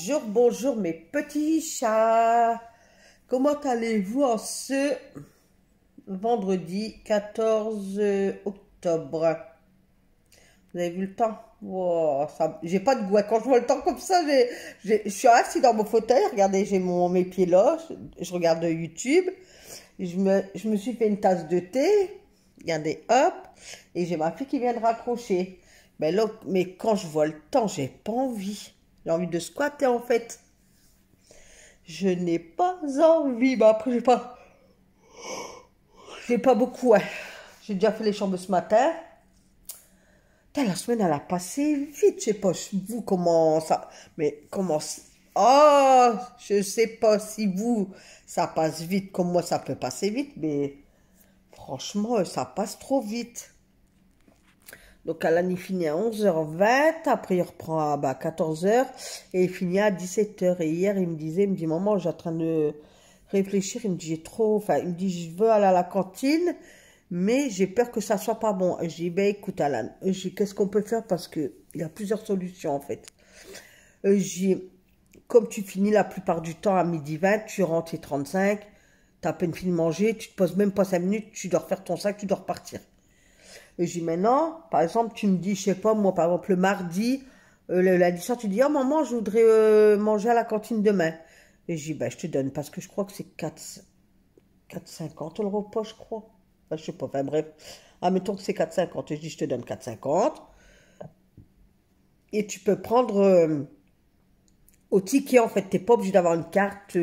Bonjour, bonjour mes petits chats. Comment allez-vous en ce vendredi 14 octobre? Vous avez vu le temps? Wow, j'ai pas de goût. Quand je vois le temps comme ça, je suis assis dans mon fauteuil. Regardez, j'ai mes pieds là. Je regarde YouTube. Je me suis fait une tasse de thé. Regardez, hop. Et j'ai ma fille qui vient de raccrocher. Mais là, mais quand je vois le temps, j'ai pas envie. J'ai envie de squatter en fait. Je n'ai pas envie. Bah après, j'ai pas beaucoup. Ouais. J'ai déjà fait les chambres ce matin. Putain, la semaine, elle a passé vite. Je sais pas, vous, comment ça. Mais comment. Oh, je sais pas si vous, ça passe vite comme moi, ça peut passer vite. Mais franchement, ça passe trop vite. Donc, elle finit à 11h20, après il reprend à 14h et il finit à 17h. Et hier, il me dit, maman, j'ai en train de réfléchir, il me dit, j'ai trop, enfin, il me dit, je veux aller à la cantine, mais j'ai peur que ça soit pas bon. Et je dis, ben écoute, Alan, qu'est-ce qu'on peut faire parce que il y a plusieurs solutions en fait. Comme tu finis la plupart du temps à 12h20, tu rentres et 35, tu as à peine fini de manger, tu te poses même pas 5 minutes, tu dois refaire ton sac, tu dois repartir. Et je dis, mais non, par exemple, tu me dis, je sais pas, moi, par exemple, le mardi, le lundi soir, tu dis, oh maman, je voudrais manger à la cantine demain. Et je dis, ben, je te donne, parce que je crois que c'est 4,50 le repas, je crois. Enfin, je sais pas, enfin bref. Admettons que c'est 4,50. Et je dis, je te donne 4,50. Et tu peux prendre au ticket, en fait, t'es pas obligé d'avoir une carte.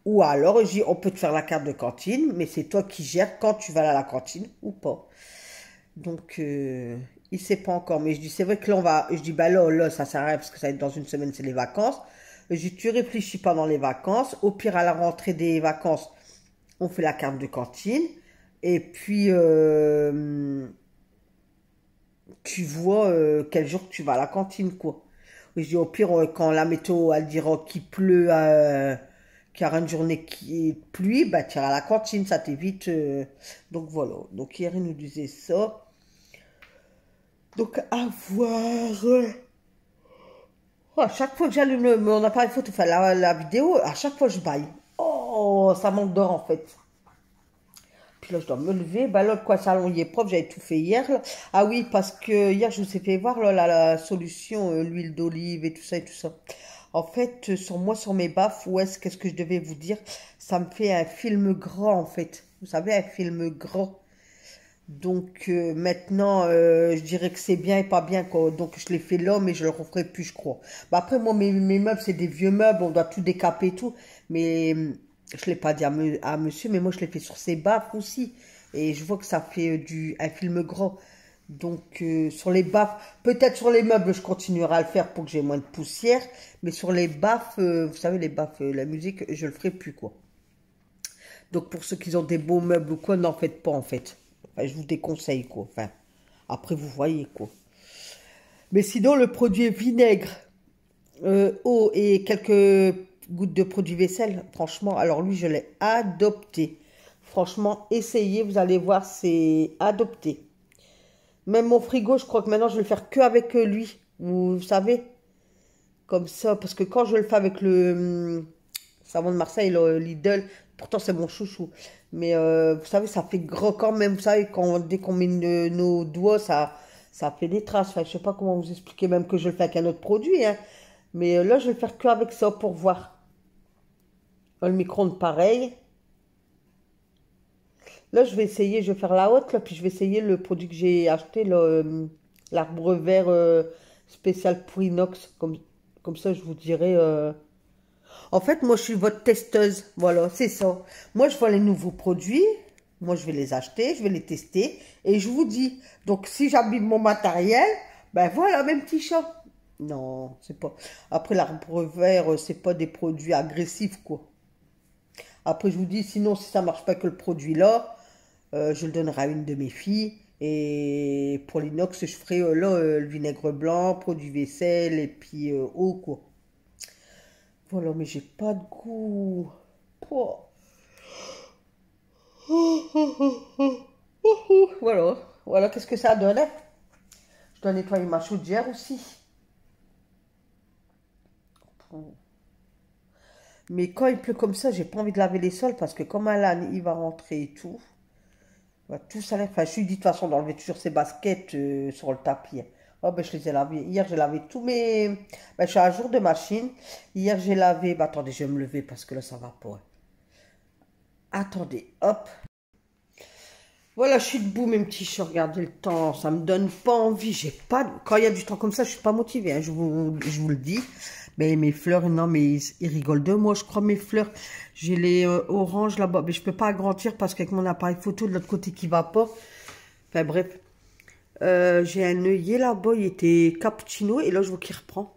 Ou alors, je dis, on peut te faire la carte de cantine, mais c'est toi qui gères quand tu vas à la cantine ou pas. Donc, il sait pas encore. Mais je dis, c'est vrai que là, je dis, bah là, ça sert à rien parce que ça va être dans une semaine, c'est les vacances. Je dis, tu réfléchis pendant les vacances. Au pire, à la rentrée des vacances, on fait la carte de cantine. Et puis, tu vois quel jour tu vas à la cantine, quoi. Je dis, au pire, quand la météo, elle dira qu'il pleut, qu'il y aura une journée qui est pluie, bah, tu iras à la cantine, ça t'évite. Donc, voilà. Donc, hier, il nous disait ça. Donc, à voir. Oh, à chaque fois que j'allume mon appareil photo, enfin la vidéo, à chaque fois je baille. Oh, ça m'endort en fait. Puis là, je dois me lever. Bah là, quoi, salon, il est propre, j'avais tout fait hier. Là. Ah oui, parce que hier, je vous ai fait voir là, la solution, l'huile d'olive et tout ça et tout ça. En fait, sur moi, sur mes baffes, qu'est-ce que je devais vous dire? Ça me fait un film grand en fait. Vous savez, un film grand. Donc maintenant, je dirais que c'est bien et pas bien, quoi. Donc je l'ai fait là, mais je le referai plus, je crois. Bah, après, moi, mes meubles, c'est des vieux meubles, on doit tout décaper et tout. Mais je l'ai pas dit à monsieur, mais moi, je l'ai fait sur ses baffes aussi. Et je vois que ça fait un film grand. Donc sur les baffes, peut-être sur les meubles, je continuerai à le faire pour que j'ai moins de poussière. Mais sur les baffes, vous savez, les baffes, la musique, je le ferai plus, quoi. Donc pour ceux qui ont des beaux meubles ou quoi, n'en faites pas en fait. Enfin, je vous déconseille quoi. Enfin, après vous voyez quoi. Mais sinon le produit vinaigre, eau et quelques gouttes de produit vaisselle, franchement, alors lui je l'ai adopté. Franchement, essayez, vous allez voir, c'est adopté. Même mon frigo, je crois que maintenant je vais le faire que avec lui. Vous savez, comme ça, parce que quand je le fais avec le savon de Marseille, le Lidl, pourtant c'est mon chouchou. Mais vous savez, ça fait gros quand même. Vous savez, dès qu'on met nos doigts, ça fait des traces. Enfin, je sais pas comment vous expliquer, même que je le fais avec un autre produit. Hein. Mais là, je vais le faire que avec ça pour voir. Le micro-ondes, pareil. Là, je vais essayer, je vais faire la haute, là, puis je vais essayer le produit que j'ai acheté, l'arbre vert spécial pour inox. Comme ça, je vous dirai. En fait, moi, je suis votre testeuse. Voilà, c'est ça. Moi, je vois les nouveaux produits. Moi, je vais les acheter, je vais les tester. Et je vous dis. Donc, si j'abîme mon matériel, ben voilà, même petit chat. Non, c'est pas. Après, l'arbre vert, c'est pas des produits agressifs, quoi. Après, je vous dis, sinon, si ça marche pas que le produit là, je le donnerai à une de mes filles. Et pour l'inox, je ferai là le vinaigre blanc, produit vaisselle et puis eau, quoi. Voilà, mais j'ai pas de goût. Oh. Voilà, voilà, qu'est-ce que ça donne? Hein. Je dois nettoyer ma chaudière aussi. Mais quand il pleut comme ça, j'ai pas envie de laver les sols parce que comme Alan, il va rentrer et tout, il va tout salir. Enfin, je lui dis de toute façon d'enlever toujours ses baskets sur le tapis. Oh, ben je les ai lavées. Hier, j'ai lavé tous mes... Ben, je suis à jour de machine. Hier, j'ai lavé... Ben, attendez, je vais me lever parce que là, ça va pas. Attendez, hop. Voilà, je suis debout, mes petits chats. Regardez le temps, ça me donne pas envie. J'ai pas... Quand il y a du temps comme ça, je suis pas motivée, hein, je vous le dis. Mais mes fleurs, non, mais ils rigolent de moi, je crois, mes fleurs. J'ai les oranges là-bas, mais je peux pas agrandir parce qu'avec mon appareil photo de l'autre côté qui va pas. Enfin, bref. J'ai un œillet là-bas, il était cappuccino, et là, je vois qu'il reprend.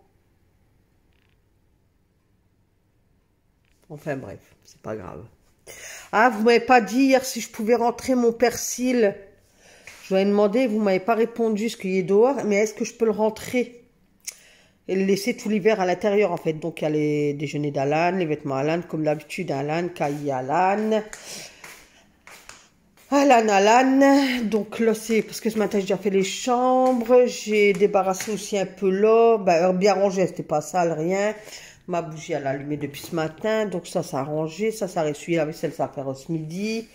Enfin, bref, c'est pas grave. Ah, vous m'avez pas dit hier si je pouvais rentrer mon persil. Je vous avais demandé, vous m'avez pas répondu ce qu'il est dehors, mais est-ce que je peux le rentrer et le laisser tout l'hiver à l'intérieur en fait. Donc il y a les déjeuners d'Alan, les vêtements Alan, comme d'habitude Alan, Kai Alan. Alan. Donc là c'est parce que ce matin j'ai déjà fait les chambres, j'ai débarrassé aussi un peu là, ben, bien rangé, c'était pas sale, rien. Ma bougie elle a allumé depuis ce matin, donc ça a rangé, ça a essuyé la vaisselle, ça va faire ce midi.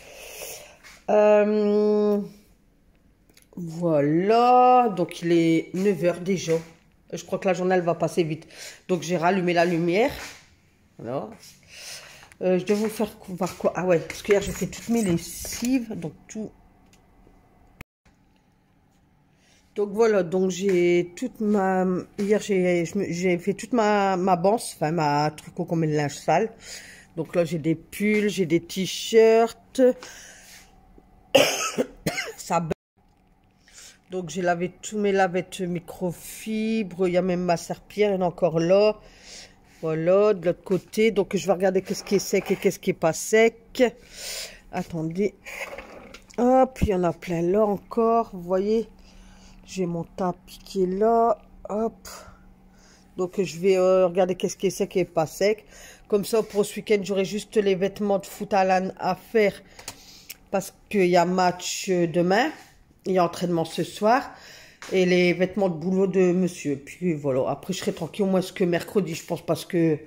Voilà, donc il est 9 h déjà. Je crois que la journée elle va passer vite. Donc j'ai rallumé la lumière. Voilà. Je dois vous faire voir quoi. Ah ouais, parce que hier j'ai fait toutes mes lessives. Donc tout. Donc voilà, donc j'ai toute ma... Hier j'ai fait toute ma banse, enfin ma tricot comme le linge sale. Donc là j'ai des pulls, j'ai des t-shirts. Ça... Donc j'ai lavé tous mes lavettes microfibres. Il y a même ma serpillière, elle est encore là. Voilà, de l'autre côté. Donc je vais regarder qu'est-ce qui est sec et qu'est-ce qui est pas sec. Attendez. Hop, il y en a plein là encore. Vous voyez, j'ai mon tapis qui est là. Hop. Donc je vais regarder qu'est-ce qui est sec et pas sec. Comme ça, pour ce week-end, j'aurai juste les vêtements de foot à l'âne à faire. Parce qu'il y a match demain. Il y a entraînement ce soir. Et les vêtements de boulot de monsieur. Puis voilà. Après, je serai tranquille au moins que mercredi, je pense. Parce que,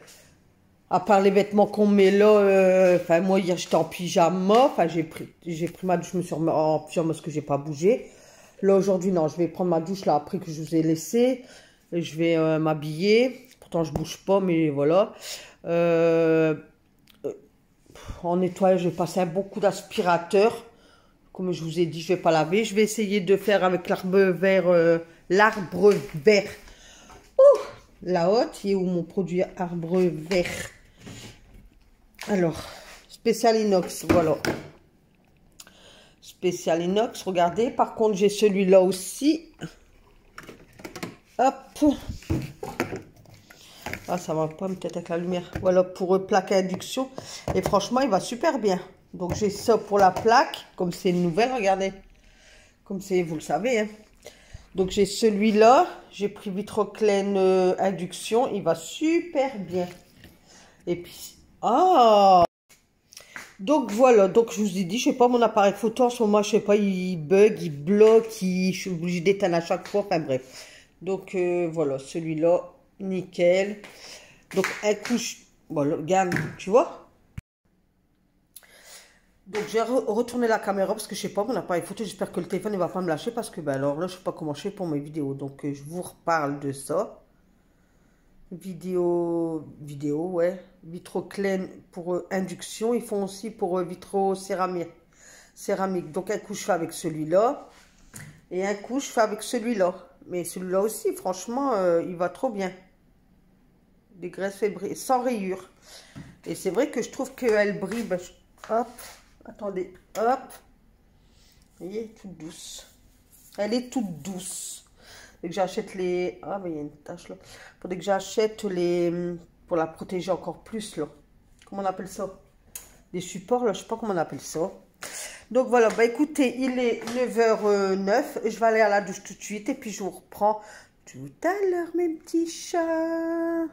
à part les vêtements qu'on met là, enfin, moi, hier, j'étais en pyjama. Enfin, j'ai pris ma douche, je me suis remis en pyjama parce que j'ai pas bougé. Là, aujourd'hui, non, je vais prendre ma douche là après que je vous ai laissé. Et je vais m'habiller. Pourtant, je bouge pas, mais voilà. En nettoyage, je vais passer un bon coup d'aspirateur. Comme je vous ai dit, je vais pas laver. Je vais essayer de faire avec l'arbre vert. Ouh, la haute. Il est où mon produit arbre vert? Alors, spécial inox, voilà. Spécial inox, regardez. Par contre, j'ai celui-là aussi. Hop. Ah, ça va pas peut-être avec la lumière. Voilà, pour plaque à induction. Et franchement, il va super bien. Donc, j'ai ça pour la plaque. Comme c'est une nouvelle, regardez. Comme c'est, vous le savez. Hein. Donc, j'ai celui-là. J'ai pris Vitroclène induction. Il va super bien. Et puis... Ah! Donc, voilà. Donc, je vous ai dit, je sais pas, mon appareil photo en ce moment, je sais pas, il bug, il bloque, je suis obligée d'éteindre à chaque fois. Enfin, bref. Donc, voilà, celui-là. Nickel. Donc, un couche. Bon, regarde, tu vois. Donc, j'ai retourné la caméra parce que je sais pas, mon appareil photo. J'espère que le téléphone ne va pas me lâcher parce que, ben alors là, je sais pas comment je fais pour mes vidéos. Donc, je vous reparle de ça. Vidéo, ouais. Vitroclène pour induction. Ils font aussi pour vitro céramique. Donc, un coup, je fais avec celui-là. Et un coup, je fais avec celui-là. Mais celui-là aussi, franchement, il va trop bien. Des graisses fébriles, sans rayures. Et c'est vrai que je trouve qu'elle brille. Ben, hop, attendez, hop. Vous voyez, toute douce. Elle est toute douce. Dès que j'achète les... Ah, mais il y a une tache là. Faudrait que j'achète les... Pour la protéger encore plus, là. Comment on appelle ça? Des supports, là, je sais pas comment on appelle ça. Donc voilà, bah écoutez, il est 9 h 09. Je vais aller à la douche tout de suite. Et puis je vous reprends tout à l'heure, mes petits chats.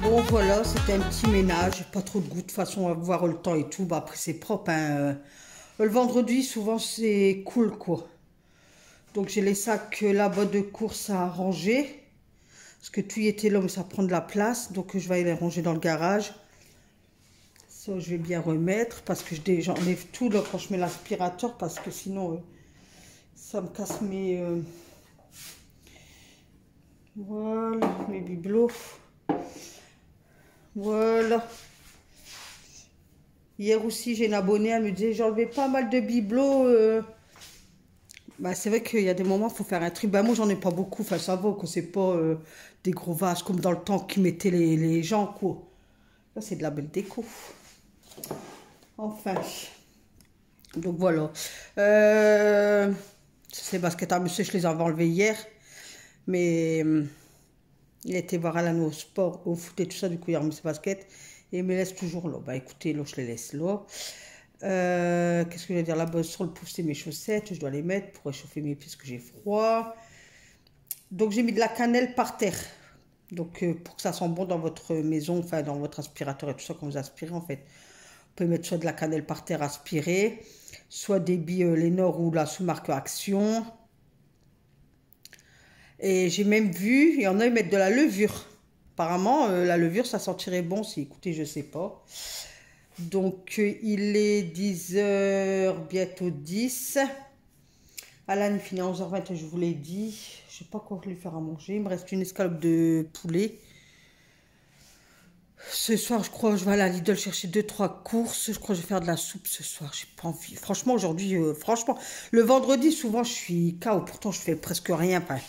Bon voilà, c'était un petit ménage, pas trop de goût de toute façon à voir le temps et tout. Bah, après c'est propre, hein. Le vendredi souvent c'est cool quoi. Donc j'ai les sacs là-bas de course à ranger. Parce que tout y était là mais ça prend de la place. Donc je vais aller les ranger dans le garage. Ça je vais bien remettre parce que j'enlève tout là quand je mets l'aspirateur. Parce que sinon ça me casse mes... Voilà, mes bibelots. Voilà. Hier aussi, j'ai une abonnée, elle me disait, j'ai enlevé pas mal de bibelots. Bah, c'est vrai qu'il y a des moments, il faut faire un tri. Bah, moi, j'en ai pas beaucoup. Enfin, ça va, que c'est pas des gros vases comme dans le temps qui mettaient les gens, quoi. Là, c'est de la belle déco. Enfin. Donc, voilà. Ces baskets à monsieur, je les avais enlevées hier. Mais il était voir Alan au sport, au foot et tout ça. Du coup, il a remis ses baskets. Et il me laisse toujours là. Bah écoutez, là je les laisse là. Qu'est-ce que je vais dire là-bas sur le pouf, c'est mes chaussettes. Je dois les mettre pour réchauffer mes pieds parce que j'ai froid. Donc j'ai mis de la cannelle par terre. Donc pour que ça sente bon dans votre maison, enfin dans votre aspirateur et tout ça quand vous aspirez en fait. Vous pouvez mettre soit de la cannelle par terre aspirée, soit des billes Lénore ou la sous-marque Action. Et j'ai même vu, il y en a, ils mettent de la levure. Apparemment, la levure, ça sentirait bon si, écoutez, je sais pas. Donc, il est 10h, bientôt 10. Alan, il finit à 11h20, je vous l'ai dit. Je sais pas quoi lui faire à manger. Il me reste une escalope de poulet. Ce soir, je crois que je vais aller à Lidl chercher 2-3 courses. Je crois que je vais faire de la soupe ce soir. J'ai pas envie. Franchement, aujourd'hui, franchement, le vendredi, souvent, je suis KO. Pourtant, je fais presque rien. Enfin,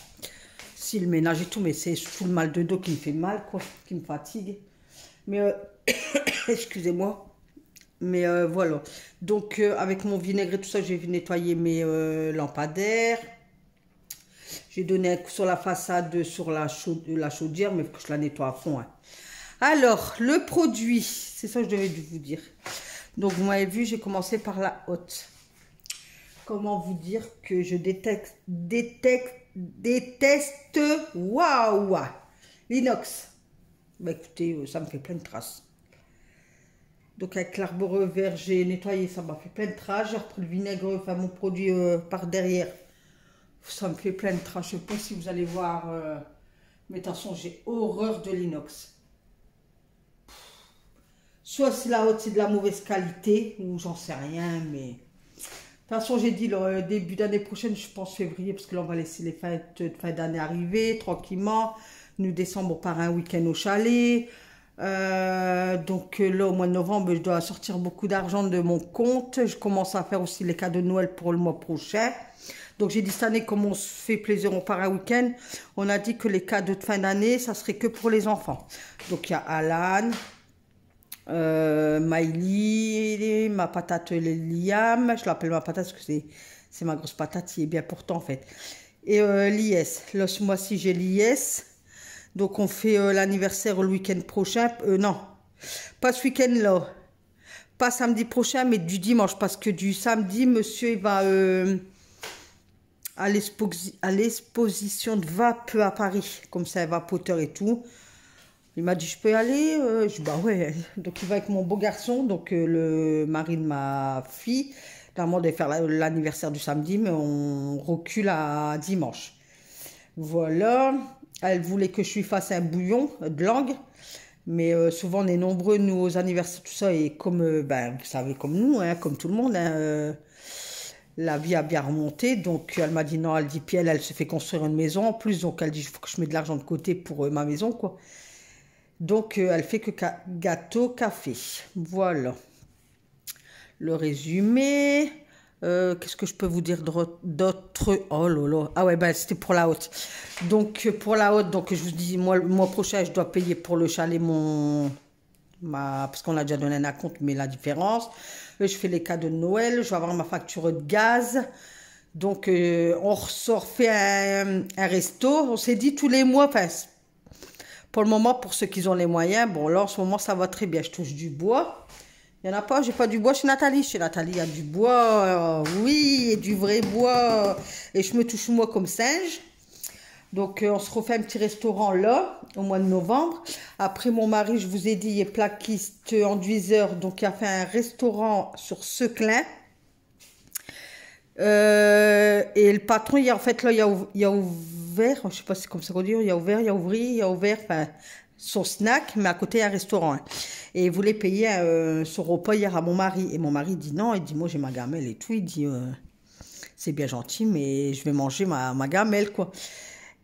si le ménage et tout, mais c'est tout le mal de dos qui me fait mal, quoi, qui me fatigue. Mais, excusez-moi. Mais voilà. Donc, avec mon vinaigre et tout ça, j'ai nettoyer mes lampadaires. J'ai donné un coup sur la façade, sur la chaudière, mais il faut que je la nettoie à fond. Hein. Alors, le produit, c'est ça que je devais vous dire. Donc, vous m'avez vu, j'ai commencé par la haute. Comment vous dire que je déteste, waouh, l'inox. Bah écoutez, ça me fait plein de traces. Donc avec l'arbre vert, j'ai nettoyé, ça m'a fait plein de traces. J'ai repris le vinaigre, enfin mon produit par derrière. Ça me fait plein de traces. Je ne sais pas si vous allez voir. Mais de toute façon, j'ai horreur de l'inox. Soit c'est la haute, c'est de la mauvaise qualité, ou j'en sais rien, mais... De toute façon, j'ai dit le début d'année prochaine, je pense février, parce que là, on va laisser les fêtes de fin d'année arriver tranquillement. Nous, décembre, on part un week-end au chalet. Donc là, au mois de novembre, je dois sortir beaucoup d'argent de mon compte. Je commence à faire aussi les cadeaux de Noël pour le mois prochain. Donc j'ai dit cette année, comme on se fait plaisir, on part un week-end. On a dit que les cadeaux de fin d'année, ça serait que pour les enfants. Donc il y a Alan... Miley, ma patate Liam, je l'appelle ma patate parce que c'est ma grosse patate, qui est bien portant en fait. Et l'IS, là ce mois-ci j'ai l'IS, donc on fait l'anniversaire le week-end prochain, non, pas ce week-end là, pas samedi prochain mais du dimanche, parce que du samedi monsieur il va à l'exposition de Vape à Paris, comme ça vapoteur et tout. Il m'a dit, je peux y aller? Je dis, bah ouais. Donc, il va avec mon beau garçon, donc le mari de ma fille. Normalement, on devait faire l'anniversaire du samedi, mais on recule à dimanche. Voilà. Elle voulait que je lui fasse un bouillon de langue. Mais souvent, on est nombreux, nous, aux anniversaires, tout ça. Et comme, ben, vous savez, comme nous, hein, comme tout le monde, hein, la vie a bien remonté. Donc, elle m'a dit non. Elle dit, puis elle se fait construire une maison en plus. Donc, elle dit, il faut que je mette de l'argent de côté pour ma maison, quoi. Donc, elle fait que gâteau, café. Voilà. Le résumé. Qu'est-ce que je peux vous dire d'autre? Oh là là. Ah ouais, ben c'était pour la haute. Donc, pour la haute, donc je vous dis, moi, le mois prochain, je dois payer pour le chalet parce qu'on a déjà donné un acompte, mais la différence. Je fais les cadeaux de Noël. Je vais avoir ma facture de gaz. Donc, on ressort, fait un resto. On s'est dit tous les mois, enfin... Pour le moment, pour ceux qui ont les moyens, bon, là, en ce moment, ça va très bien. Je touche du bois. Il n'y en a pas, j'ai pas du bois chez Nathalie. Chez Nathalie, il y a du bois, oui, et du vrai bois. Et je me touche moi comme singe. Donc, on se refait un petit restaurant là, au mois de novembre. Après, mon mari, je vous ai dit, il est plaquiste enduiseur. Donc, il a fait un restaurant sur Seclin. Et le patron, en fait, là, il a ouvert, je sais pas si c'est comme ça qu'on dit, il a ouvert, enfin, son snack, mais à côté, il y a un restaurant. Hein. Et il voulait payer son repas hier à mon mari. Et mon mari dit non, il dit, moi, j'ai ma gamelle et tout. Il dit, c'est bien gentil, mais je vais manger ma gamelle, quoi.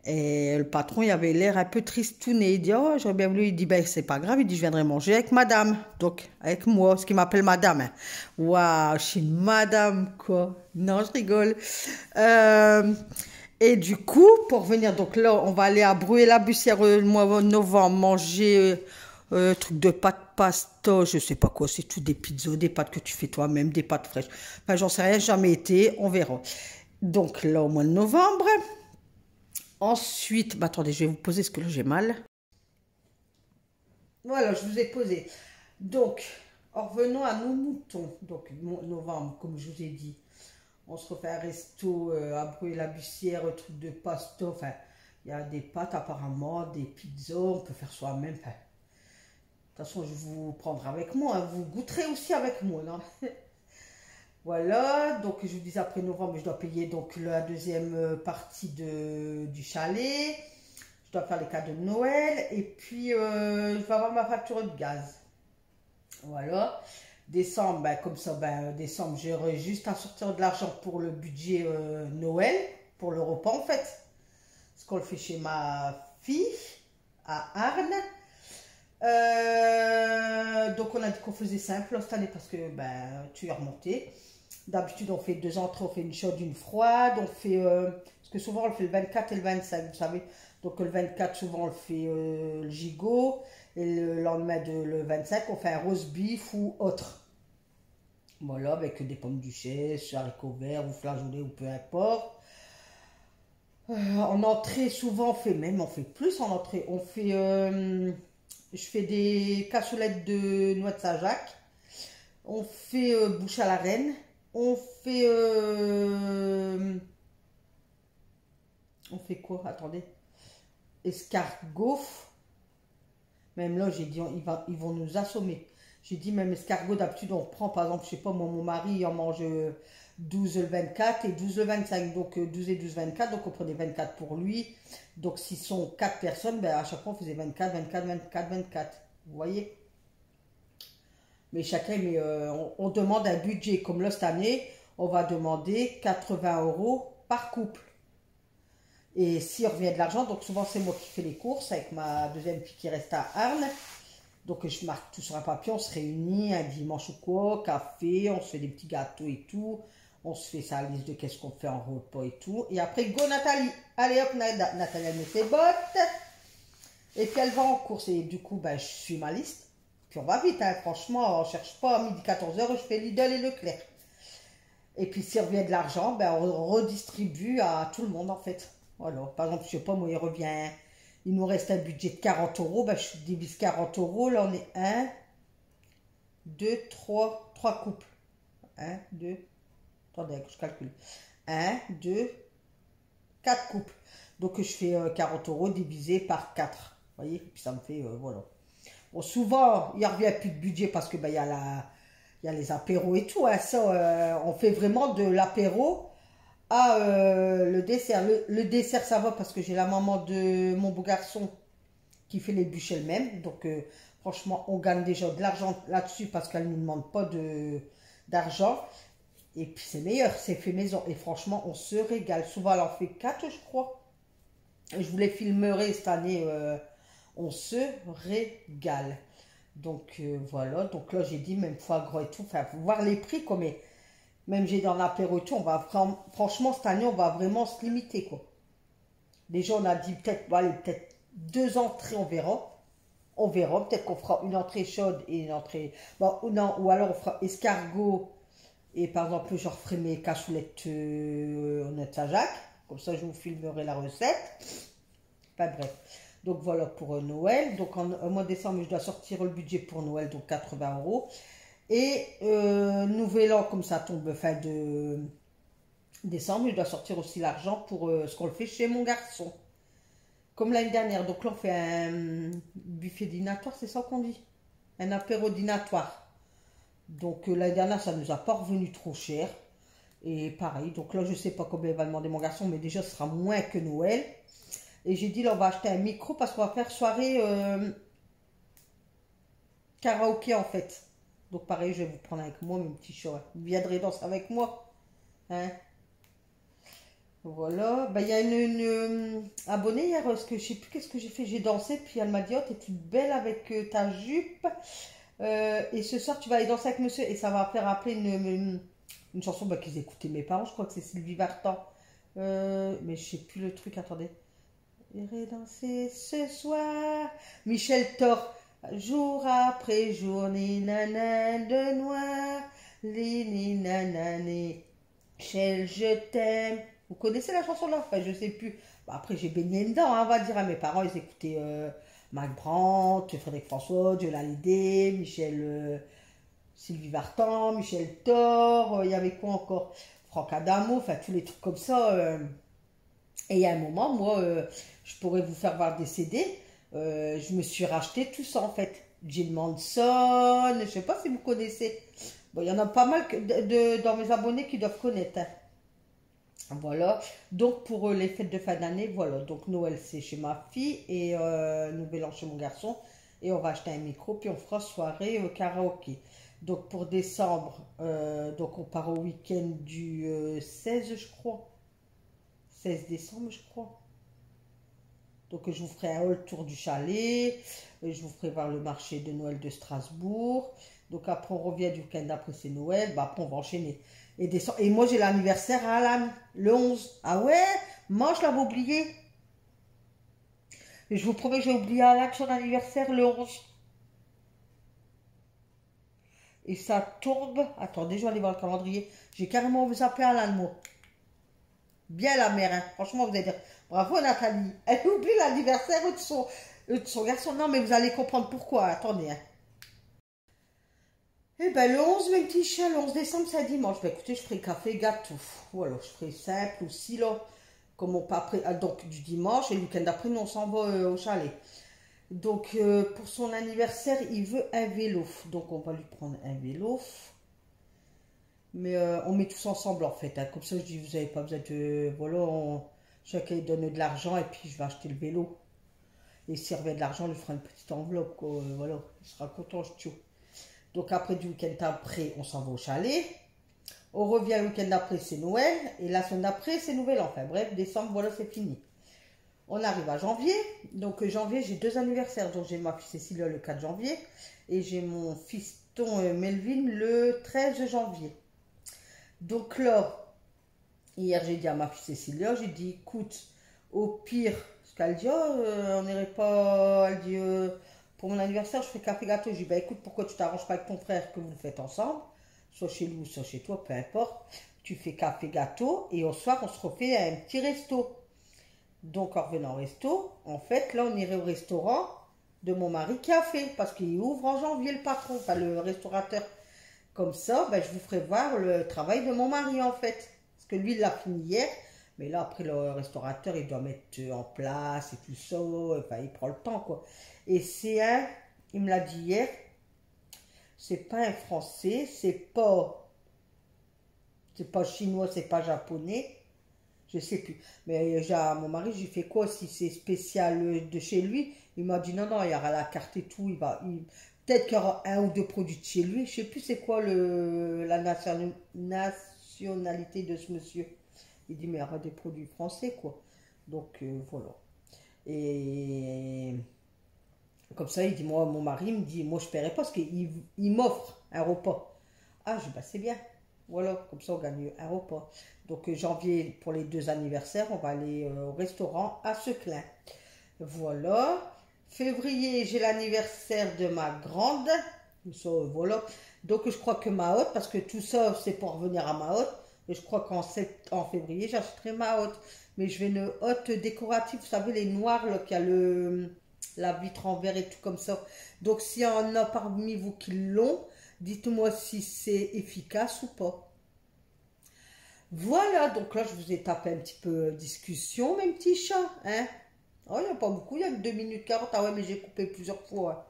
Et le patron, il avait l'air un peu tristouné. Il dit, oh, j'aurais bien voulu. Il dit, ben, c'est pas grave. Il dit, je viendrai manger avec madame. Donc, avec moi, ce qu'il m'appelle madame. Hein. Waouh, je suis une madame, quoi. Non, je rigole. Et du coup, pour venir, donc là, on va aller à Bruay-la-Bussière le mois de novembre, manger truc de pâtes pasta, je sais pas quoi, c'est tout des pizzas, des pâtes que tu fais toi-même, des pâtes fraîches. Enfin, j'en sais rien, jamais été, on verra. Donc là, au mois de novembre. Ensuite, bah attendez, je vais vous poser ce que là j'ai mal. Voilà, je vous ai posé. Donc, en revenant à nos moutons, donc novembre, comme je vous ai dit, on se refait un resto à Bruay-la-Bussière, un truc de pasta, enfin, il y a des pâtes apparemment, des pizzas, on peut faire soi-même. Enfin, de toute façon, je vous prendrai avec moi, hein, vous goûterez aussi avec moi, non? Voilà, donc je vous dis après novembre, je dois payer donc la deuxième partie du chalet. Je dois faire les cadeaux de Noël et puis je vais avoir ma facture de gaz. Voilà. Décembre, ben, comme ça, ben, décembre, j'aurai juste à sortir de l'argent pour le budget Noël, pour le repas en fait. Ce qu'on le fait chez ma fille à Arles. Donc on a dit qu'on faisait simple cette année parce que ben, tu es remonté. D'habitude on fait 2 entrées, on fait une chaude, une froide. On fait, parce que souvent on le fait le 24 et le 25, vous savez. Donc le 24 souvent on le fait le gigot. Et le lendemain le 25 on fait un roast beef ou autre. Voilà, avec des pommes duchesse, haricots verts ou flageolets ou peu importe. En entrée souvent on fait plus en entrée. On fait... je fais des cassolettes de noix de Saint-Jacques. On fait bouche à la reine. On fait... on fait quoi? Attendez. Escargot. Même là, j'ai dit, ils vont nous assommer. J'ai dit, même escargot, d'habitude, on prend, par exemple, je sais pas, moi, mon mari, il en mange 12 le 24 et 12 le 25. Donc, 12 et 12, 24. Donc, on prenait 24 pour lui. Donc, s'ils sont 4 personnes, ben, à chaque fois, on faisait 24, 24, 24, 24. Vous voyez? Mais chacun, on demande un budget. Comme là, cette année, on va demander 80 € par couple. Et s'il revient de l'argent, donc souvent, c'est moi qui fais les courses avec ma deuxième fille qui reste à Arles. Donc, je marque tout sur un papier, on se réunit un dimanche ou quoi, café, on se fait des petits gâteaux et tout. On se fait sa liste de qu'est-ce qu'on fait en repas et tout. Et après, go Nathalie. Allez hop, Nathalie, elle met ses bottes. Et puis, elle va en course. Et du coup, ben, je suis ma liste. Puis, on va vite, hein. Franchement, on ne cherche pas à midi 14h, je fais Lidl et Leclerc. Et puis, s'il revient de l'argent, ben, on redistribue à tout le monde, en fait. Voilà. Par exemple, je sais pas, moi, il nous reste un budget de 40 €. Ben, je divise 40 €. Là, on est 1, 2, 3 couples. 1, 2, attendez, je calcule. 1, 2, 4 couples. Donc, je fais 40 € divisé par 4. Vous voyez? Puis, ça me fait, voilà. Bon, souvent, il n'y revient plus de budget parce que, ben, il y a les apéros et tout. Hein. Ça, on fait vraiment de l'apéro à le dessert. Le dessert, ça va parce que j'ai la maman de mon beau garçon qui fait les bûches elle-même. Donc, franchement, on gagne déjà de l'argent là-dessus parce qu'elle ne nous demande pas d'argent. Et puis, c'est meilleur, c'est fait maison. Et franchement, on se régale. Souvent, elle en fait 4, je crois. Et je vous les filmerai cette année. On se régale. Donc, voilà. Donc là, j'ai dit, même foie gras et tout. Enfin, faut voir les prix, quoi. Mais même j'ai dans l'apéro et tout, on va franchement, cette année, on va vraiment se limiter, quoi. Déjà, on a dit peut-être, allez, peut-être 2 entrées, on verra. On verra. Peut-être qu'on fera une entrée chaude et une entrée... Bon, non, ou alors on fera escargot. Et par exemple, je referai mes cassolettes en noix de Saint-Jacques. Comme ça, je vous filmerai la recette. Enfin, bref. Donc, voilà pour Noël. Donc, au mois de décembre, je dois sortir le budget pour Noël, donc 80 €. Et Nouvel An, comme ça tombe fin de décembre, je dois sortir aussi l'argent pour ce qu'on le fait chez mon garçon. comme l'année dernière. Donc là, on fait un buffet dînatoire, c'est ça qu'on dit? Un apéro dînatoire. Donc l'année dernière, ça nous a pas revenu trop cher. Et pareil, donc là, je sais pas combien il va demander mon garçon, mais déjà, ce sera moins que Noël. Et j'ai dit, là, on va acheter un micro parce qu'on va faire soirée karaoké, en fait. Donc pareil, je vais vous prendre avec moi, mes petits chats. Vous viendrez danser avec moi. Hein? Voilà. Bah, il y a une abonnée hier, parce que je sais plus qu'est-ce que j'ai fait. J'ai dansé, puis elle m'a dit, oh, t'es toute belle avec ta jupe. Et ce soir, tu vas aller danser avec monsieur. Et ça va faire rappeler une chanson bah, qu'ils écoutaient mes parents. Je crois que c'est Sylvie Vartan. Mais je sais plus le truc, attendez. J'irai danser ce soir. Michel Thor. Jour après jour, ni nanan de noir. Ni nanani. Michel, je t'aime. Vous connaissez la chanson là? Enfin, je sais plus. Bah, après, j'ai baigné dedans, hein, on va dire à mes parents. Ils écoutaient Marc Brandt, Frédéric François, Joe Hallyday, Michel, Sylvie Vartan, Michel Thor. Il y avait quoi encore? Franck Adamo, enfin, tous les trucs comme ça. Et il y a un moment, moi, je pourrais vous faire voir des CD. Je me suis racheté tout ça en fait. Jill Manson, je sais pas si vous connaissez. Bon, il y en a pas mal dans mes abonnés qui doivent connaître. Hein. Voilà. Donc pour les fêtes de fin d'année, voilà. Donc Noël c'est chez ma fille et Nouvel An chez mon garçon. Et on va acheter un micro puis on fera soirée karaoké. Donc pour décembre, donc on part au week-end du 16 je crois. 16 décembre je crois. Donc je vous ferai un haul tour du chalet, je vous ferai voir le marché de Noël de Strasbourg. Donc après on revient du week-end après c'est Noël, bah après on va enchaîner. Et moi j'ai l'anniversaire à Alan, le 11. Ah ouais, moi je l'avais oublié. Et je vous promets que j'ai oublié Alan son anniversaire le 11. Et ça tombe, attendez je vais aller voir le calendrier. J'ai carrément vous appelé Alan moi. Bien la mère, hein. Franchement, vous allez dire, bravo Nathalie. Elle oublie l'anniversaire de son garçon. Non, mais vous allez comprendre pourquoi. Attendez. Hein. Eh ben, le 11, mes petits chiens, le 11 décembre, c'est un dimanche. Ben, écoutez, je ferai café gâteau. Voilà, je ferai simple aussi, là. Comme on part après, donc du dimanche. Et le week-end d'après, nous, on s'en va au chalet. Donc, pour son anniversaire, il veut un vélo. Donc, on va lui prendre un vélo. Mais on met tous ensemble en fait. Hein. Comme ça, je dis, vous n'avez pas besoin de. Voilà, chacun donne de l'argent et puis je vais acheter le vélo. Et s'il revient de l'argent, il fera une petite enveloppe. Quoi. Voilà, il sera content, je tue. Donc après, du week-end après, on s'en va au chalet. On revient le week-end d'après, c'est Noël. Et la semaine d'après, c'est Nouvel An. Enfin bref, décembre, voilà, c'est fini. On arrive à janvier. Donc janvier, j'ai 2 anniversaires. Donc j'ai ma fille Cécilia le 4 janvier. Et j'ai mon fiston Melvin le 13 janvier. Donc là, hier j'ai dit à ma fille Cécilia, j'ai dit écoute, au pire, parce qu'elle dit on n'irait pas, elle dit pour mon anniversaire je fais café gâteau. J'ai dit bah écoute, pourquoi tu t'arranges pas avec ton frère que vous le faites ensemble, soit chez lui ou soit chez toi, peu importe. Tu fais café gâteau et au soir on se refait un petit resto. Donc en revenant au resto, en fait là on irait au restaurant de mon mari qui a fait, parce qu'il ouvre en janvier le patron, enfin le restaurateur. Comme ça, ben, je vous ferai voir le travail de mon mari en fait. Parce que lui, il l'a fini hier. Mais là, après, le restaurateur, il doit mettre en place et tout ça. Enfin, il prend le temps, quoi. Et c'est un, il me l'a dit hier, c'est pas un français, c'est pas chinois, c'est pas japonais. Je sais plus. Mais mon mari, j'ai fait quoi si c'est spécial de chez lui? Il m'a dit non, non, il y aura la carte et tout. Peut-être qu'il y aura 1 ou 2 produits de chez lui. Je sais plus c'est quoi la nationalité de ce monsieur. Il dit mais il y aura des produits français quoi. Donc voilà. Et comme ça, il dit moi, mon mari me dit moi je paierai pas parce qu'il m'offre un repas. Ah, je dis bah c'est bien. Voilà, comme ça on gagne un repas. Donc janvier pour les 2 anniversaires, on va aller au restaurant à Seclin. Voilà. Février, j'ai l'anniversaire de ma grande. Ça, voilà. Donc je crois que ma haute, parce que tout ça c'est pour revenir à ma haute. Et je crois en février, j'achèterai ma haute. Mais je vais une haute décorative, vous savez, les noirs, là, qui a la vitre en verre et tout comme ça. Donc s'il y en a parmi vous qui l'ont, dites-moi si c'est efficace ou pas. Voilà, donc là je vous ai tapé un petit peu discussion, mes petits chats, hein. Oh, il n'y a pas beaucoup, il y a que 2 minutes 40. Ah ouais, mais j'ai coupé plusieurs fois.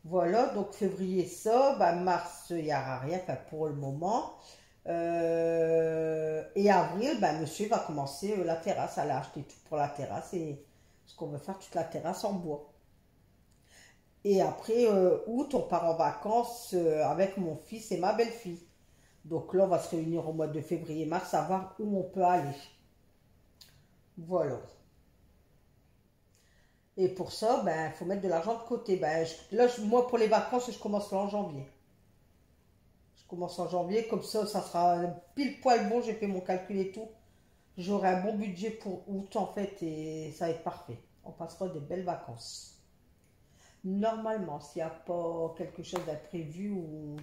Voilà, donc février, ça. Bah, mars, il n'y aura rien, enfin, pour le moment. Et avril, bah, monsieur va commencer la terrasse. Elle a acheté tout pour la terrasse et ce qu'on veut faire toute la terrasse en bois. Et après, août, on part en vacances avec mon fils et ma belle-fille. Donc là, on va se réunir au mois de février-mars, à voir où on peut aller. Voilà. Et pour ça, ben, il faut mettre de l'argent de côté. Ben, là, moi, pour les vacances, je commence là en janvier. Je commence en janvier, comme ça sera pile poil bon. J'ai fait mon calcul et tout. J'aurai un bon budget pour août, en fait, et ça va être parfait. On passera des belles vacances. Normalement, s'il n'y a pas quelque chose d'imprévu ou...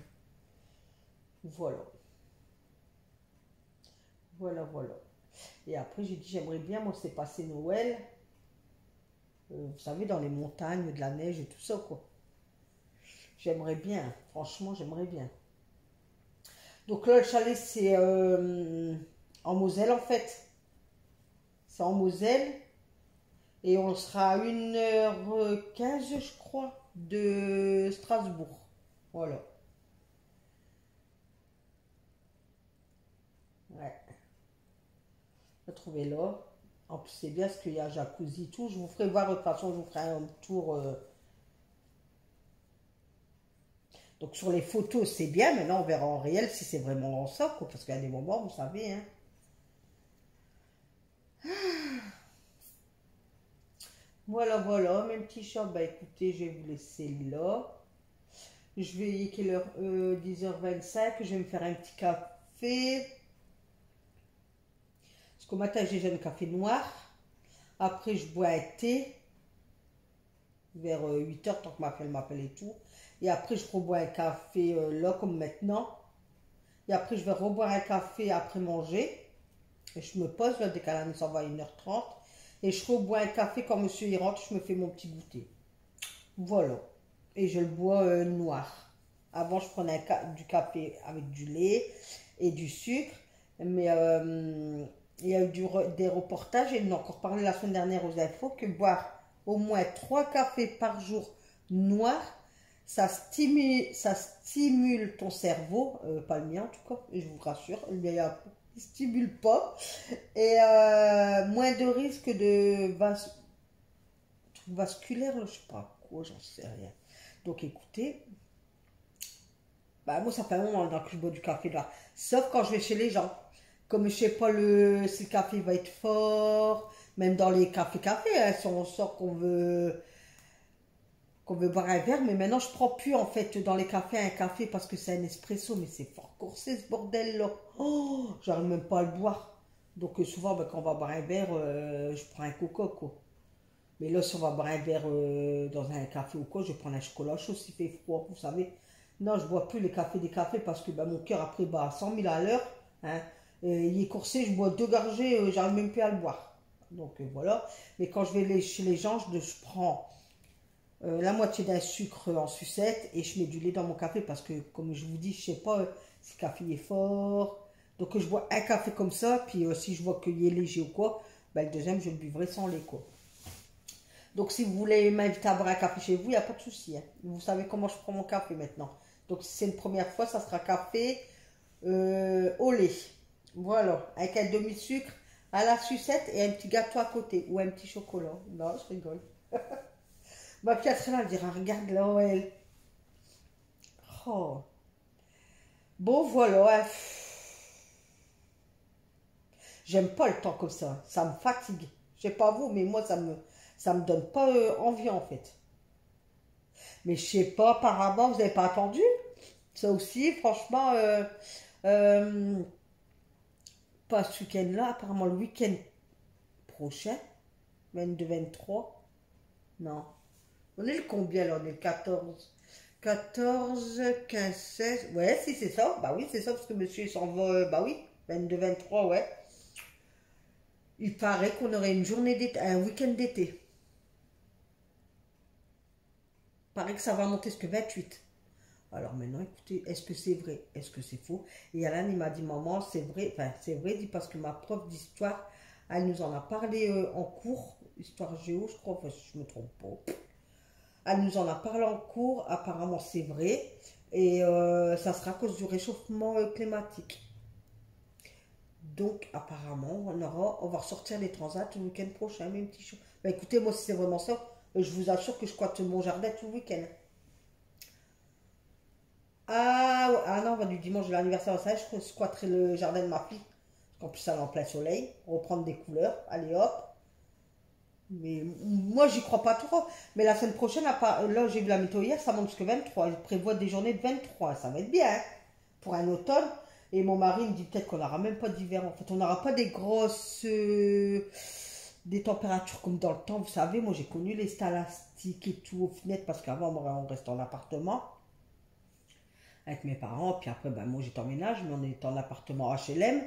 Voilà. Voilà, voilà. Et après, j'ai dit, j'aimerais bien, moi, c'est passer Noël, vous savez, dans les montagnes, de la neige et tout ça, quoi. J'aimerais bien, franchement, j'aimerais bien. Donc là, le chalet, c'est en Moselle, en fait. C'est en Moselle. Et on sera à 1h15, je crois, de Strasbourg. Voilà. Ouais, on va trouver là. En plus, c'est bien parce qu'il y a un jacuzzi et tout. Je vous ferai voir, de toute façon, je vous ferai un tour. Donc sur les photos, c'est bien. Maintenant, on verra en réel si c'est vraiment ça, quoi. Parce qu'il y a des moments, vous savez, hein. Voilà, voilà, mes petits chats. Bah écoutez, je vais vous laisser là. Je vais, il est quelle heure 10h25. Je vais me faire un petit café. Parce qu'au matin, j'ai un café noir. Après, je bois un thé vers 8h, tant que m'appelle et tout. Et après, je rebois un café là, comme maintenant. Et après, je vais reboire un café après manger. Et je me pose, là, dès qu'à la s'en va à 1h30. Et je rebois un café quand monsieur y rentre, je me fais mon petit goûter. Voilà. Et je le bois noir. Avant, je prenais du café avec du lait et du sucre. Mais il y a eu des reportages, et on a encore parlé la semaine dernière aux infos, que boire au moins 3 cafés par jour noirs, ça stimule ton cerveau, pas le mien en tout cas, je vous rassure, il ne stimule pas, et moins de risque de vasculaire, je sais pas quoi, j'en sais rien. Donc écoutez, bah moi ça fait un moment que je bois du café là, sauf quand je vais chez les gens. Comme je sais pas si le café va être fort, même dans les cafés, hein, si on sort qu'on veut boire un verre, mais maintenant je prends plus en fait dans les cafés un café parce que c'est un espresso, mais c'est fort coursé ce bordel là. Oh, j'arrive même pas à le boire. Donc souvent ben, quand on va boire un verre, je prends un coca quoi. Mais là si on va boire un verre dans un café ou quoi, je prends un chocolat chaud s'il fait froid, vous savez. Non, je bois plus les cafés des cafés parce que ben, mon cœur après bat à 100 000 à l'heure. Hein. Il est coursé, je bois 2 gorgées, j'arrive même plus à le boire. Donc voilà. Mais quand je vais chez les gens, je prends la moitié d'un sucre en sucette et je mets du lait dans mon café parce que, comme je vous dis, je sais pas si le café est fort. Donc je bois un café comme ça, puis si je vois qu'il est léger ou quoi, ben, le deuxième, je le buvrai sans lait quoi. Donc si vous voulez m'inviter à boire un café chez vous, il n'y a pas de souci. Hein. Vous savez comment je prends mon café maintenant. Donc si c'est une première fois, ça sera café au lait. Voilà, avec un demi-sucre à la sucette et un petit gâteau à côté ou un petit chocolat. Non, je rigole. Ma Catherine, elle dira, regarde là, elle. Oh. Bon, voilà. Hein. J'aime pas le temps comme ça. Ça me fatigue. Je sais pas vous, mais moi, ça me donne pas envie, en fait. Mais je sais pas, apparemment, vous n'avez pas attendu. Ça aussi, franchement, euh, pas ce week-end-là, apparemment le week-end prochain, 22-23. Non. On est le combien là? On est le 14. 14, 15, 16. Ouais, si c'est ça. Bah oui, c'est ça, parce que monsieur il s'en va. Bah oui, 22-23, ouais. Il paraît qu'on aurait une journée d'été, un week-end d'été. Il paraît que ça va monter jusqu'à 28. Alors maintenant, écoutez, est-ce que c'est vrai? Est-ce que c'est faux? Et Alan, il m'a dit, maman, c'est vrai. Enfin, c'est vrai, dit parce que ma prof d'histoire, elle nous en a parlé en cours. histoire géo, je crois, enfin, si je me trompe pas. Elle nous en a parlé en cours, apparemment c'est vrai, et ça sera à cause du réchauffement climatique. Donc apparemment, on va ressortir les transats le week-end prochain, mes petits chats. Bah écoutez, moi si c'est vraiment ça, je vous assure que je squatte mon jardin tout le week-end. Ah, ouais, ah non, bah, du dimanche de l'anniversaire de ça, je squatterai le jardin de ma fille. Parce qu'en plus, elle est en plein soleil, reprendre des couleurs, allez hop. Mais moi, j'y crois pas trop. Mais la semaine prochaine, là, j'ai vu la météo hier, ça monte jusqu'à 23. Ils prévoient des journées de 23. Ça va être bien, hein, pour un automne. Et mon mari me dit peut-être qu'on n'aura même pas d'hiver. En fait, on n'aura pas des grosses. Des températures comme dans le temps. Vous savez, moi, j'ai connu les stalastiques et tout aux fenêtres parce qu'avant, on restait en appartement avec mes parents. Puis après, ben, moi, j'étais en ménage, mais on était en appartement HLM.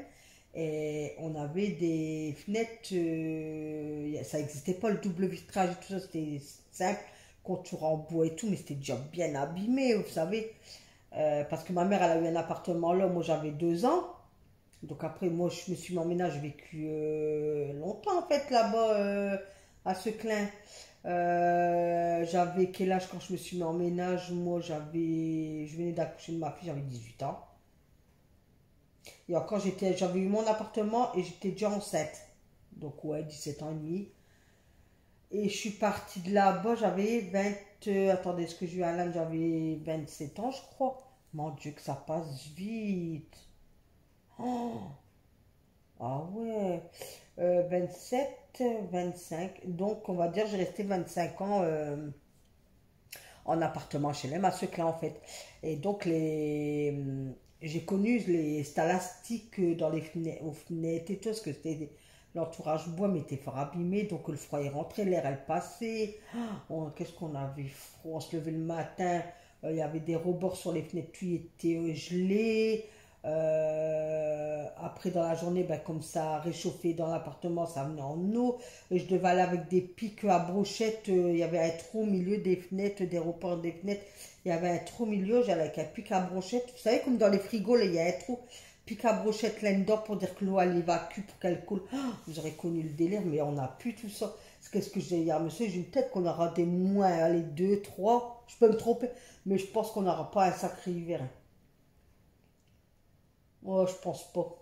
Et on avait des fenêtres, ça n'existait pas le double vitrage et tout ça, c'était simple, contour en bois et tout, mais c'était déjà bien abîmé, vous savez. Parce que ma mère, elle a eu un appartement là, moi j'avais 2 ans. Donc après, moi je me suis mis en ménage, j'ai vécu longtemps en fait là-bas à Seclin. J'avais quel âge quand je me suis mis en ménage? Moi je venais d'accoucher de ma fille, j'avais 18 ans. Et encore, j'avais eu mon appartement et j'étais déjà enceinte. Donc ouais, 17 ans et demi. Et je suis partie de là-bas, j'avais 20... attendez, est-ce que j'ai eu à l'âne? J'avais 27 ans, je crois. Mon Dieu, que ça passe vite. Oh, ah ouais. 27, 25. Donc, on va dire, j'ai resté 25 ans en appartement chez HLM, à ceux là en fait. Et donc, j'ai connu les stalastiques dans les fenêtres, aux fenêtres et tout, parce que c'était l'entourage bois, mais était fort abîmé, donc le froid est rentré, l'air elle passait. Qu'est-ce qu'on avait froid, on se levait le matin, il y avait des rebords sur les fenêtres, tout était gelé. Après dans la journée, ben, comme ça réchauffé dans l'appartement, ça venait en eau. Et je devais aller avec des pics à brochette. Il y avait un trou au milieu des fenêtres, des reports des fenêtres. Il y avait un trou au milieu, j'allais avec un pic à brochette. Vous savez, comme dans les frigos, là, il y a un trou. Pic à brochette là-dedans pour dire que l'eau elle évacue pour qu'elle coule. Vous aurez connu le délire, mais on n'a plus tout ça. Qu'est-ce que j'ai hier, monsieur? J'ai une tête qu'on aura des moins, allez, 2, 3. Je peux me tromper, mais je pense qu'on n'aura pas un sacré hiver. Moi, je pense pas.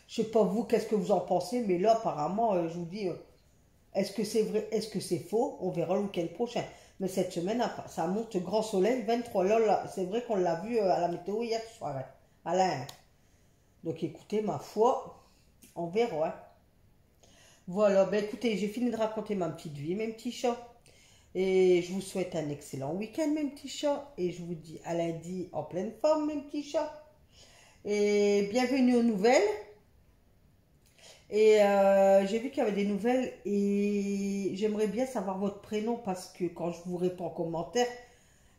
Je sais pas vous, qu'est-ce que vous en pensez, mais là, apparemment, je vous dis, est-ce que c'est vrai, est-ce que c'est faux? On verra le week-end prochain. Mais cette semaine, ça monte grand soleil, 23. Là, c'est vrai qu'on l'a vu à la météo hier soir, hein, à l'Inde. Donc écoutez, ma foi, on verra, hein. Voilà, ben écoutez, j'ai fini de raconter ma petite vie, mes petits chats. Et je vous souhaite un excellent week-end, mes petits chats. Et je vous dis à lundi en pleine forme, mes petits chats. Et bienvenue aux nouvelles. Et j'ai vu qu'il y avait des nouvelles et j'aimerais bien savoir votre prénom parce que quand je vous réponds en commentaire,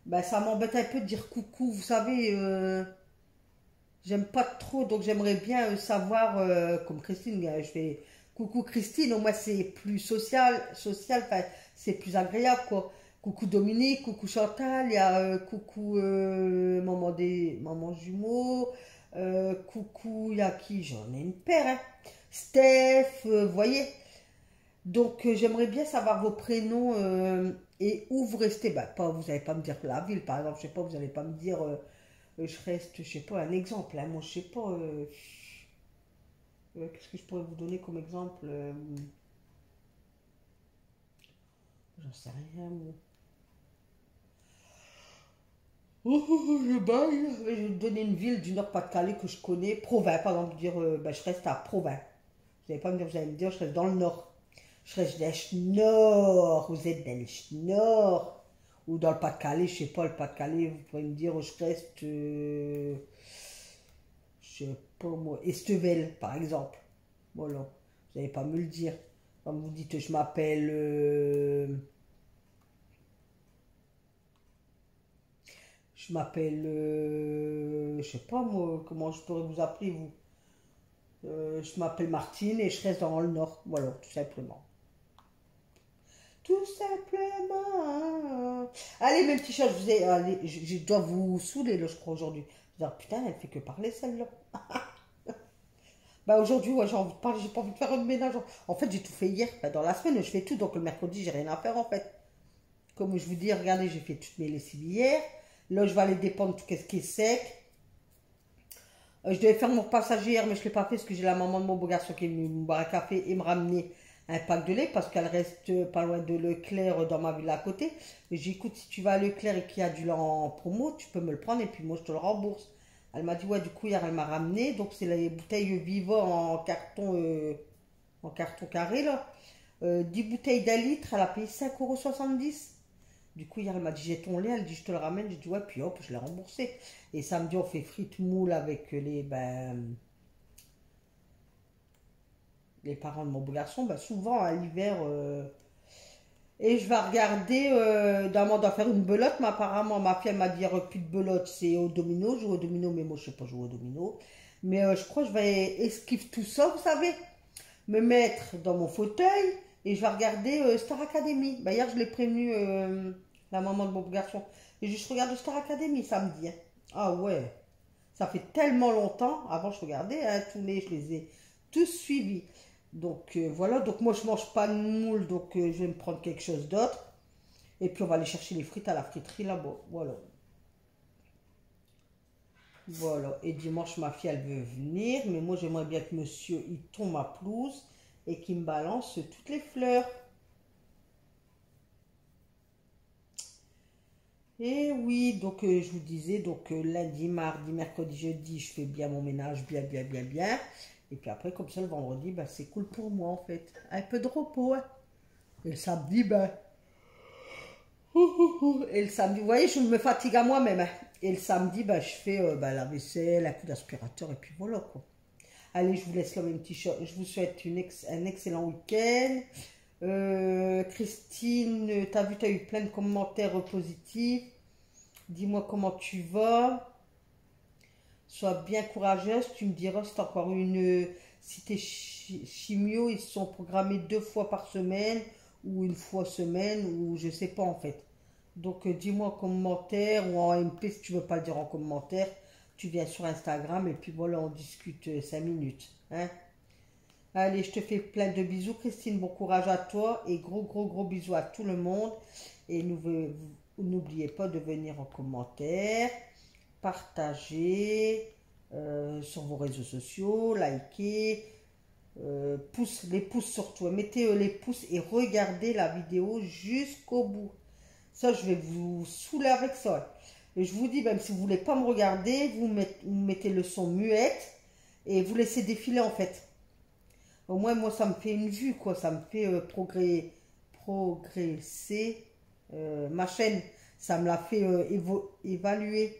ben, ça m'embête un peu de dire coucou. Vous savez, j'aime pas trop, donc j'aimerais bien savoir, comme Christine, je fais coucou Christine, au moins c'est plus social, enfin, c'est plus agréable quoi. Coucou Dominique, coucou Chantal, il y a coucou maman jumeau, coucou, il y a qui? J'en ai une paire, hein. Steph, vous voyez. Donc j'aimerais bien savoir vos prénoms et où vous restez. Bah, pas, vous n'allez pas me dire la ville, par exemple, je sais pas, vous n'allez pas me dire je reste, je sais pas, un exemple, hein. Moi je sais pas, qu'est-ce que je pourrais vous donner comme exemple, j'en sais rien, moi. Je baille. Je vais vous donner une ville du Nord-Pas-de-Calais que je connais, Provins, par exemple, dire bah, je reste à Provins. Vous n'allez pas me dire, vous allez me dire, je reste dans le Nord. Je reste dans le Nord, vous êtes dans le Nord. Ou dans le Pas-de-Calais, je sais pas, le Pas-de-Calais, vous pouvez me dire, je reste, je sais pas moi, Estevel, par exemple. Voilà, vous n'allez pas me le dire. Quand vous dites, je m'appelle, je sais pas moi, comment je pourrais vous appeler, vous. Je m'appelle Martine et je reste dans le Nord. Voilà, tout simplement. Tout simplement. Allez, mes petits chats, allez, je dois vous saouler, là, je crois, aujourd'hui. Vous dire, putain, elle fait que parler, celle-là. Bah aujourd'hui, ouais, j'ai envie de parler, j'ai pas envie de faire un ménage. En fait, j'ai tout fait hier. Bah, dans la semaine, je fais tout. Donc le mercredi, j'ai rien à faire en fait. Comme je vous dis, regardez, j'ai fait toutes mes lessives hier. Là, je vais aller dépendre tout ce qui est sec. Je devais faire mon repassage hier, mais je ne l'ai pas fait parce que j'ai la maman de mon beau garçon qui est venu me boire un café et me ramener un pack de lait parce qu'elle reste pas loin de Leclerc dans ma ville à côté. J'ai dit, écoute, si tu vas à Leclerc et qu'il y a du lait en promo, tu peux me le prendre et puis moi je te le rembourse. Elle m'a dit, ouais, du coup, hier elle m'a ramené. Donc, c'est les bouteilles Viva en carton carré là. 10 bouteilles d'un litre, elle a payé 5,70 €. Du coup, hier, elle m'a dit, j'ai ton lait, elle dit, je te le ramène. J'ai dit, ouais, puis hop, je l'ai remboursé. Et samedi, on fait frites moules avec les parents de mon beau garçon. Ben, souvent, à l'hiver. Et je vais regarder, on doit faire une belote, mais apparemment, ma fille, elle m'a dit, il n'y aura plus de belote, c'est au domino. Je joue au domino, mais moi, je ne sais pas jouer au domino. Mais je crois que je vais esquiver tout ça, vous savez, me mettre dans mon fauteuil et je vais regarder Star Academy. Bah, hier, je l'ai prévenu, la maman de mon garçon. Et je regarde Star Academy samedi, hein. Ah ouais, ça fait tellement longtemps. Avant, je regardais, hein, je les ai tous suivis. Donc voilà, donc moi je mange pas de moule, donc je vais me prendre quelque chose d'autre. Et puis on va aller chercher les frites à la friterie là-bas. Voilà. Voilà, et dimanche, ma fille, elle veut venir, mais moi, j'aimerais bien que monsieur, il tombe ma pelouse et qu'il me balance toutes les fleurs. Et oui, donc je vous disais, donc lundi, mardi, mercredi, jeudi, je fais bien mon ménage, bien, bien, bien, bien. Et puis après, comme ça, le vendredi, bah, c'est cool pour moi, en fait. Un peu de repos, hein. Et le samedi, ben, et le samedi, vous voyez, je me fatigue à moi-même, hein. Et le samedi, bah, je fais la vaisselle, un coup d'aspirateur, et puis voilà, quoi. Allez, je vous laisse là, mes petits chats. Je vous souhaite un excellent week-end. Christine, t'as vu, t'as eu plein de commentaires positifs. Dis-moi comment tu vas. Sois bien courageuse. Tu me diras si t'as encore une. Si tes chimios, ils sont programmés 2 fois par semaine ou une fois semaine ou je sais pas en fait. Donc dis-moi en commentaire ou en MP si tu veux pas le dire en commentaire. Tu viens sur Instagram et puis voilà, on discute 5 minutes. Hein? Allez, je te fais plein de bisous, Christine. Bon courage à toi et gros, gros, gros bisous à tout le monde. Et n'oubliez pas de venir en commentaire, partager sur vos réseaux sociaux, liker, les pouces surtout. Mettez les pouces et regardez la vidéo jusqu'au bout. Ça, je vais vous saouler avec ça. Et je vous dis, même si vous ne voulez pas me regarder, vous mettez le son muette et vous laissez défiler en fait. Au moins, moi, ça me fait une vue, quoi. Ça me fait progresser ma chaîne. Ça me l'a fait évoluer.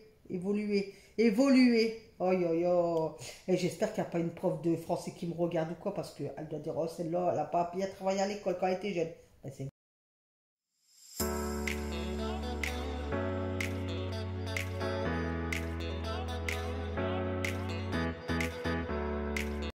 Oh, yo, yo. Et j'espère qu'il n'y a pas une prof de français qui me regarde ou quoi, parce qu'elle doit dire, oh, celle-là, elle n'a pas bien travaillé à l'école quand elle était jeune. Ben, c'est